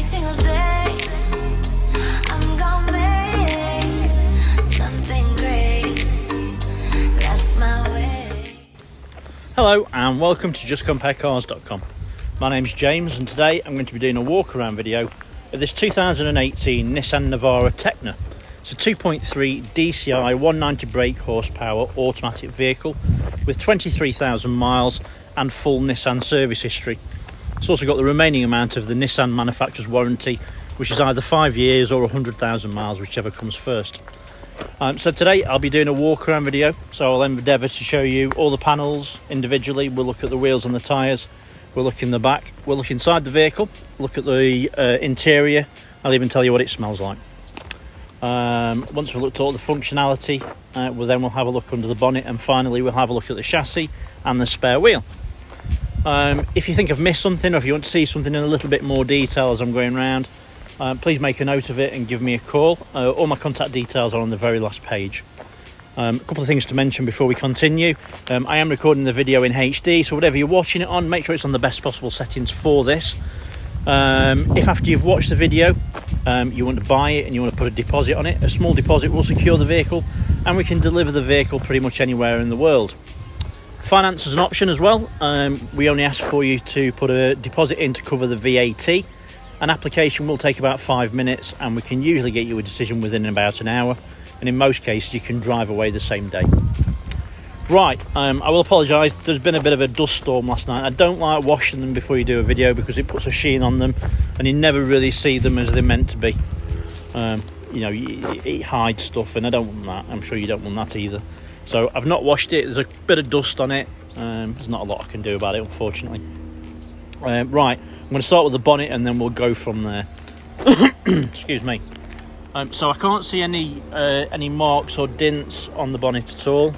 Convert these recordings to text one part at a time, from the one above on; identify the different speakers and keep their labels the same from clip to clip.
Speaker 1: single day. I'm gonna make something great. That's my way.
Speaker 2: Hello and welcome to justcomparecars.com. My name's James and today I'm going to be doing a walk around video of this 2018 Nissan Navara Tekna. It's a 2.3 DCI 190 brake horsepower automatic vehicle with 23,000 miles and full Nissan service history. It's also got the remaining amount of the Nissan manufacturer's warranty, which is either 5 years or 100,000 miles, whichever comes first. So today I'll be doing a walk around video, so I'll endeavour to show you all the panels individually. We'll look at the wheels and the tyres, we'll look in the back, we'll look inside the vehicle, look at the interior. I'll even tell you what it smells like. Once we've looked at all the functionality, we'll have a look under the bonnet, and finally we'll have a look at the chassis and the spare wheel. If you think I've missed something, or if you want to see something in a little bit more detail as I'm going around, please make a note of it and give me a call. All my contact details are on the very last page. A couple of things to mention before we continue. I am recording the video in HD, so whatever you're watching it on, make sure it's on the best possible settings for this. If after you've watched the video you want to buy it and you want to put a deposit on it, a small deposit will secure the vehicle and we can deliver the vehicle pretty much anywhere in the world. Finance is an option as well. We only ask for you to put a deposit in to cover the VAT. An application will take about 5 minutes and we can usually get you a decision within about an hour, and in most cases you can drive away the same day. Right, I will apologise, there's been a bit of a dust storm last night. I don't like washing them before you do a video because it puts a sheen on them and you never really see them as they're meant to be. It hides stuff and I don't want that. I'm sure you don't want that either. So I've not washed it, there's a bit of dust on it. There's not a lot I can do about it, unfortunately. Right, I'm going to start with the bonnet and then we'll go from there. Excuse me. So I can't see any marks or dints on the bonnet at all.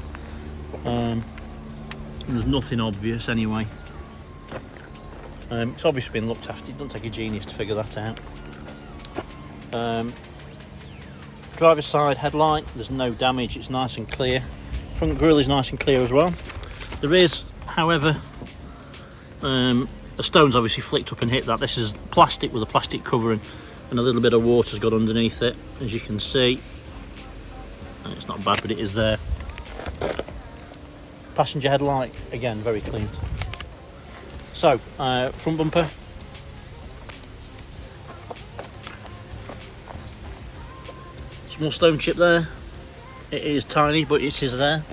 Speaker 2: There's nothing obvious anyway. It's obviously been looked after. It doesn't take a genius to figure that out. Driver's side headlight, there's no damage, it's nice and clear. Front grille is nice and clear as well. There is, however, the stone's obviously flicked up and hit that. This is plastic with a plastic covering and a little bit of water's got underneath it, as you can see. It's not bad, but it is there. Passenger headlight, again, very clean. So, front bumper. Small stone chip there. It is tiny, but it is there.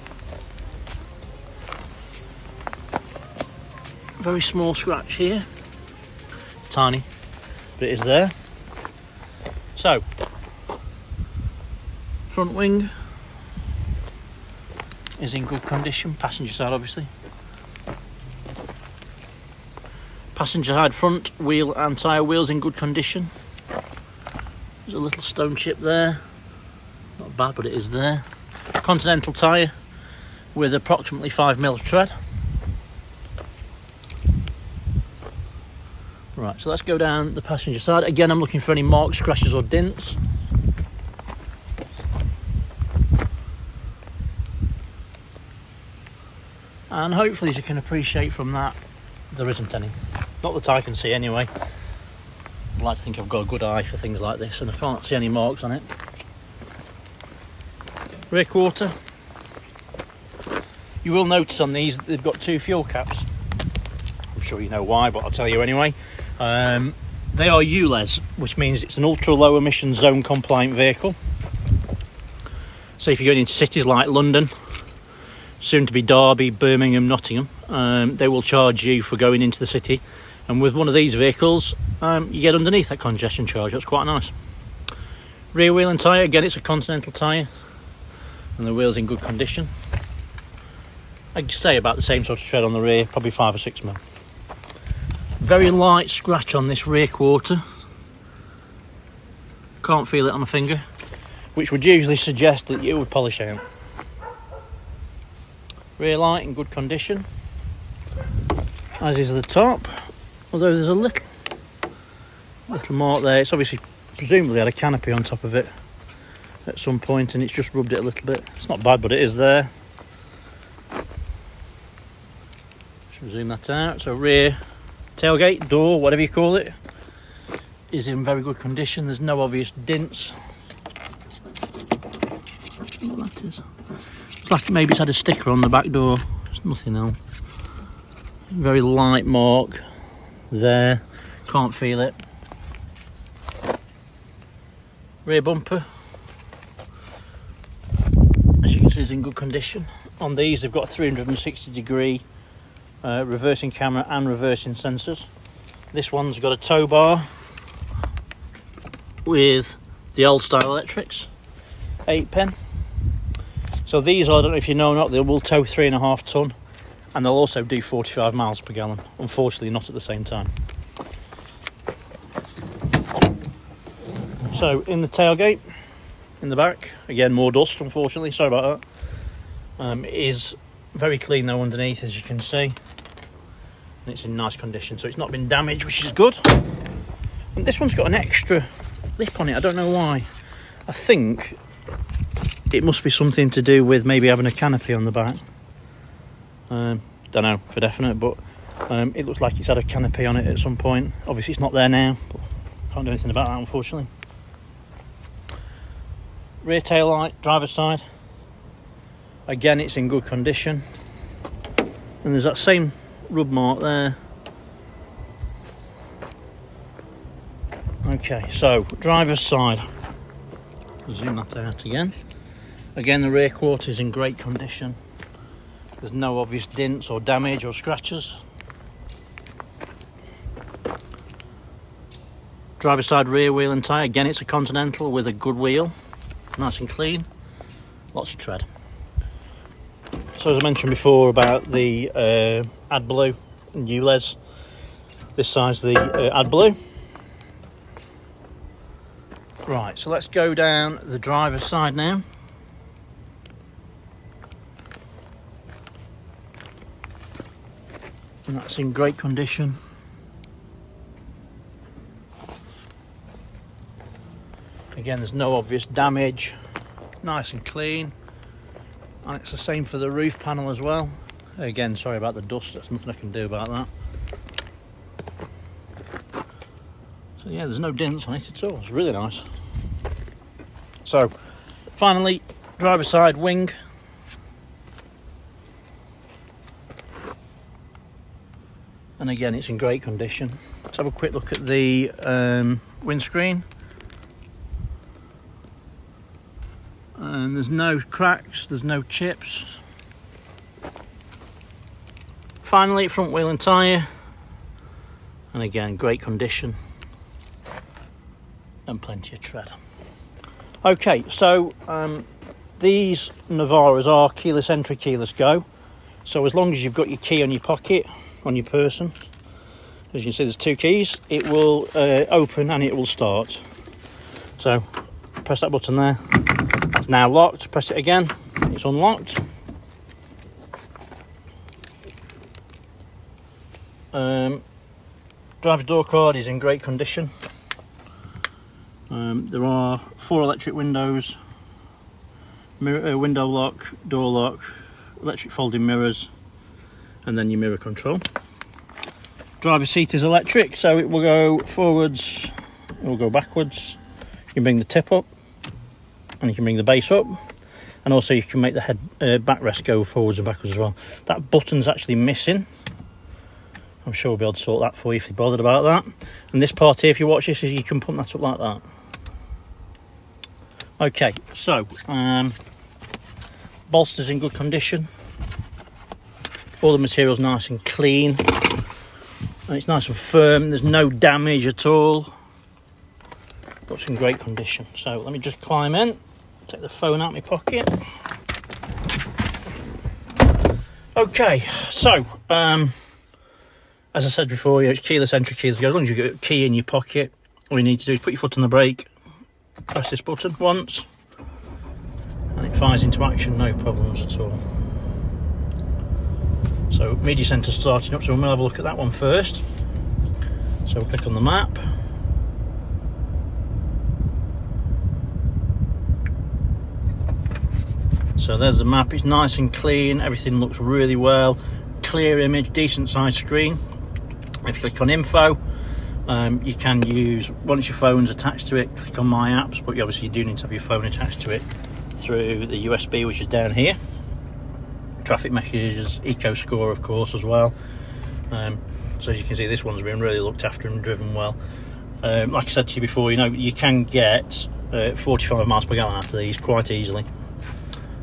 Speaker 2: Very small scratch here. Tiny, but it is there. So, front wing is in good condition, passenger side obviously. Passenger side front wheel and tyre wheels in good condition. There's a little stone chip there, not bad but it is there. Continental tyre with approximately 5mm of tread. Right, so let's go down the passenger side. Again, I'm looking for any marks, scratches or dints. And hopefully, as you can appreciate from that, there isn't any. Not that I can see anyway. I'd like to think I've got a good eye for things like this, and I can't see any marks on it. Rear quarter. You will notice on these they've got two fuel caps. I'm sure you know why, but I'll tell you anyway. They are ULEZ, which means it's an ultra low emission zone compliant vehicle. So if you're going into cities like London, soon to be Derby, Birmingham, Nottingham, they will charge you for going into the city, and with one of these vehicles you get underneath that congestion charge. That's quite nice. Rear wheel and tyre, again it's a Continental tyre and the wheel's in good condition. I'd say about the same sort of tread on the rear, probably 5 or 6mm. Very light scratch on this rear quarter, can't feel it on my finger, which would usually suggest that you would polish out. Rear light in good condition, as is the top, although there's a little mark there. It's obviously presumably had a canopy on top of it at some point and it's just rubbed it a little bit. It's not bad, but it is there. Should zoom that out. So rear tailgate, door, whatever you call it, is in very good condition. There's no obvious dents. What that is? It's like maybe it's had a sticker on the back door. There's nothing else. Very light mark there. Can't feel it. Rear bumper, as you can see, is in good condition. On these, they've got a 360-degree reversing camera and reversing sensors. This one's got a tow bar with the old style electrics, 8-pin. So these, I don't know if you know or not, they will tow 3.5 ton, and they'll also do 45 miles per gallon. Unfortunately, not at the same time. So in the tailgate, in the back, again more dust, unfortunately. Sorry about that. It is very clean though underneath, as you can see, and it's in nice condition, so it's not been damaged, which is good. And this one's got an extra lip on it. I don't know why. I think it must be something to do with maybe having a canopy on the back. Don't know for definite, but it looks like it's had a canopy on it at some point. Obviously it's not there now, but can't do anything about that, unfortunately. Rear tail light, driver's side, again it's in good condition, and there's that same rub mark there. Okay, so driver's side, zoom that out again. Again, the rear quarter is in great condition. There's no obvious dents or damage or scratches. Driver's side rear wheel and tyre, again it's a Continental with a good wheel. Nice and clean, lots of tread. So as I mentioned before about the AdBlue and ULEZ, this side's the AdBlue. Right, so let's go down the driver's side now. And that's in great condition. Again, there's no obvious damage, nice and clean, and it's the same for the roof panel as well. Again, sorry about the dust, there's nothing I can do about that. So yeah, there's no dents on it at all, it's really nice. So, finally, driver's side wing. And again, it's in great condition. Let's have a quick look at the windscreen. And there's no cracks, there's no chips. Finally, front wheel and tyre, and again great condition and plenty of tread. Okay, so these Navaras are keyless entry, keyless go, so as long as you've got your key on your pocket, on your person, as you can see there's 2 keys, it will open and it will start. So press that button there. It's now locked. Press it again, it's unlocked. Driver's door card is in great condition. There are 4 electric windows, window lock, door lock, electric folding mirrors, and then your mirror control. Driver's seat is electric, so it will go forwards, it will go backwards. You can bring the tip up, and you can bring the base up, and also you can make the head backrest go forwards and backwards as well. That button's actually missing. I'm sure we'll be able to sort that for you if you're bothered about that. And this part here, if you watch this, you can pump that up like that. Okay, so bolster's in good condition. All the material's nice and clean, and it's nice and firm. There's no damage at all. But it's in great condition. So let me just climb in, take the phone out of my pocket. Okay, so as I said before, it's keyless entry, keyless go. As long as you've got a key in your pocket, all you need to do is put your foot on the brake, press this button once, and it fires into action, no problems at all. So media centre's starting up, so we'll have a look at that one first. So we'll click on the map. So there's the map, it's nice and clean, everything looks really well, clear image, decent sized screen. If you click on info, You can use, once your phone's attached to it, click on My Apps, but obviously you do need to have your phone attached to it through the USB, which is down here. Traffic messages, eco score of course as well. So as you can see, this one's been really looked after and driven well. Like I said to you before, you can get 45 miles per gallon out of these quite easily.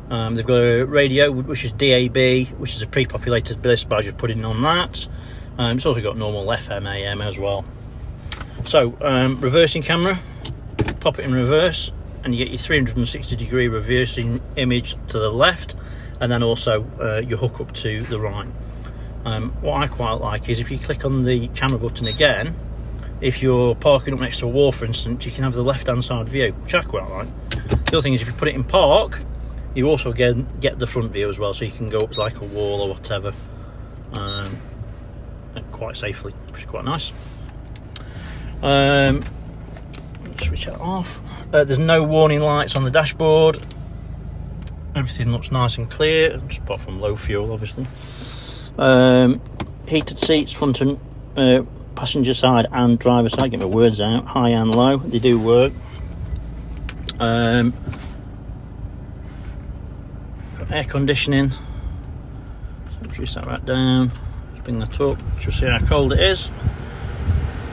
Speaker 2: They've got a radio which is DAB, which is a pre-populated list by just putting on that. It's also got normal FM, AM as well. So reversing camera, pop it in reverse and you get your 360 degree reversing image to the left, and then also your hook up to the right. What I quite like is if you click on the camera button again, if you're parking up next to a wall for instance, you can have the left hand side view, which I quite like. The other thing is if you put it in park, you also get the front view as well, so you can go up to like a wall or whatever quite safely, which is quite nice. Switch that off. There's no warning lights on the dashboard. Everything looks nice and clear, just apart from low fuel obviously. Heated seats front and passenger side and driver side. Get my words out, high and low, they do work. Got air conditioning, so reduce that right down, just bring that up, just see how cold it is,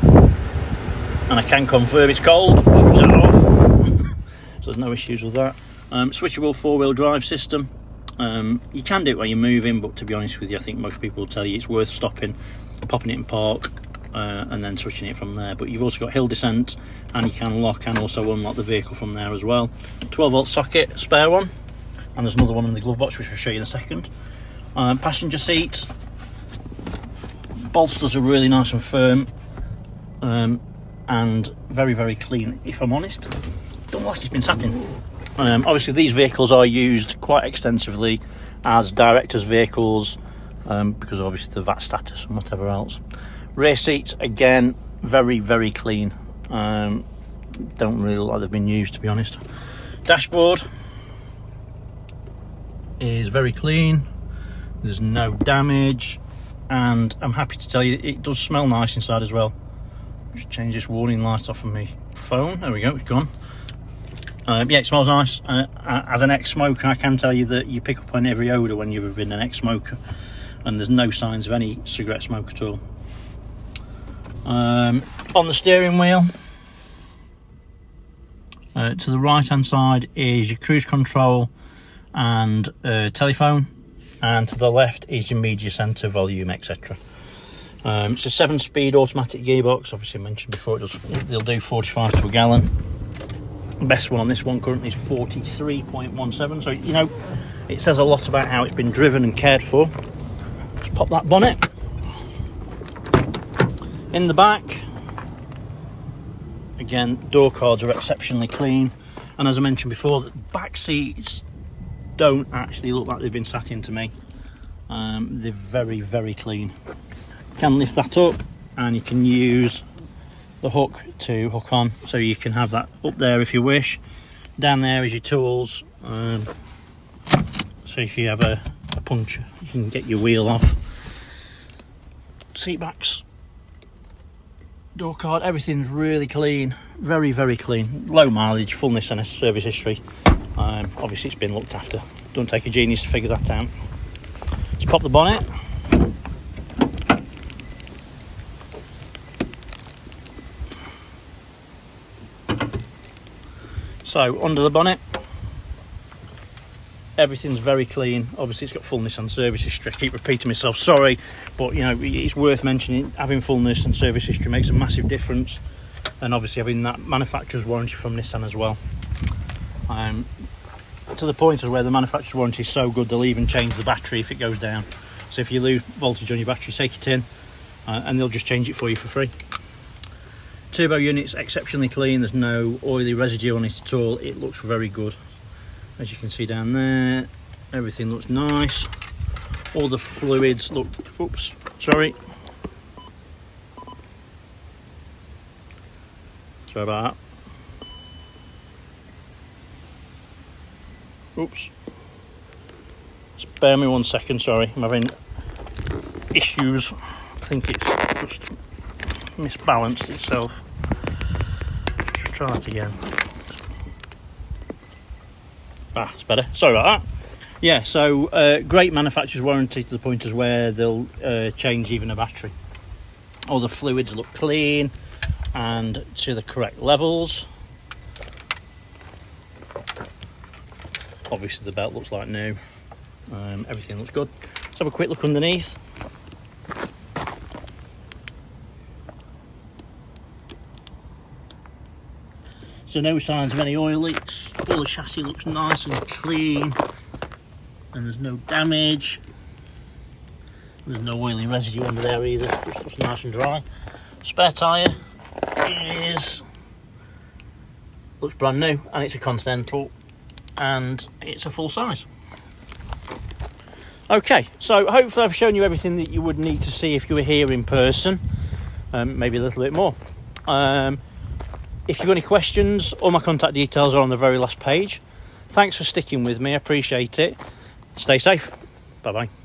Speaker 2: and I can confirm it's cold. Switch that off. So there's no issues with that. Switchable 4-wheel drive system. You can do it while you're moving, but to be honest with you, I think most people will tell you it's worth stopping, popping it in park, and then switching it from there. But you've also got hill descent, and you can lock and also unlock the vehicle from there as well. 12-volt socket, spare one, and there's another one in the glove box which I'll show you in a second. Passenger seat, bolsters are really nice and firm, and very, very clean, if I'm honest. Don't like it's been sat in. Obviously these vehicles are used quite extensively as directors' vehicles, because obviously the VAT status and whatever else. Rear seats, again, very, very clean. Don't really look like they've been used, to be honest. Dashboard is very clean, there's no damage, and I'm happy to tell you it does smell nice inside as well. Just change this warning light off of my phone. There we go, it's gone. Yeah, it smells nice. As an ex-smoker, I can tell you that you pick up on every odour when you've been an ex-smoker, and there's no signs of any cigarette smoke at all. On the steering wheel, to the right hand side is your cruise control and telephone, and to the left is your media centre, volume, etc. It's a 7-speed automatic gearbox. Obviously I mentioned before they'll do 45 to a gallon. The best one on this one currently is 43.17, so it says a lot about how it's been driven and cared for. Just pop that bonnet in the back. Again, door cards are exceptionally clean, and as I mentioned before, the back seats don't actually look like they've been sat in to me. They're very, very clean. You can lift that up and you can use the hook to hook on, so you can have that up there if you wish. Down there is your tools, so if you have a puncture you can get your wheel off. Seat backs, door card, everything's really clean, very, very clean. Low mileage, full Nissan service history. Obviously it's been looked after, don't take a genius to figure that out. Let's pop the bonnet. So under the bonnet, everything's very clean. Obviously it's got full Nissan service history. I keep repeating myself, sorry, but it's worth mentioning. Having full Nissan service history makes a massive difference, and obviously having that manufacturer's warranty from Nissan as well. To the point of where the manufacturer's warranty is so good, they'll even change the battery if it goes down. So if you lose voltage on your battery, take it in, and they'll just change it for you for free. Turbo unit's exceptionally clean, there's no oily residue on it at all. It looks very good. As you can see down there, everything looks nice. All the fluids look, oops, sorry. Sorry about that. Oops. Spare me 1 second, sorry, I'm having issues. I think it's just misbalanced itself. Just try it again. It's better. Sorry about that. Yeah, so great manufacturer's warranty to the point as where they'll change even a battery. All the fluids look clean and to the correct levels. Obviously the belt looks like new. Everything looks good. Let's have a quick look underneath. So no signs of any oil leaks. All the chassis looks nice and clean, and there's no damage. There's no oily residue under there either. Just looks nice and dry. Spare tyre looks brand new, and it's a Continental, and it's a full size. Okay, so hopefully I've shown you everything that you would need to see if you were here in person, maybe a little bit more. If you've got any questions, all my contact details are on the very last page. Thanks for sticking with me, I appreciate it. Stay safe. Bye bye.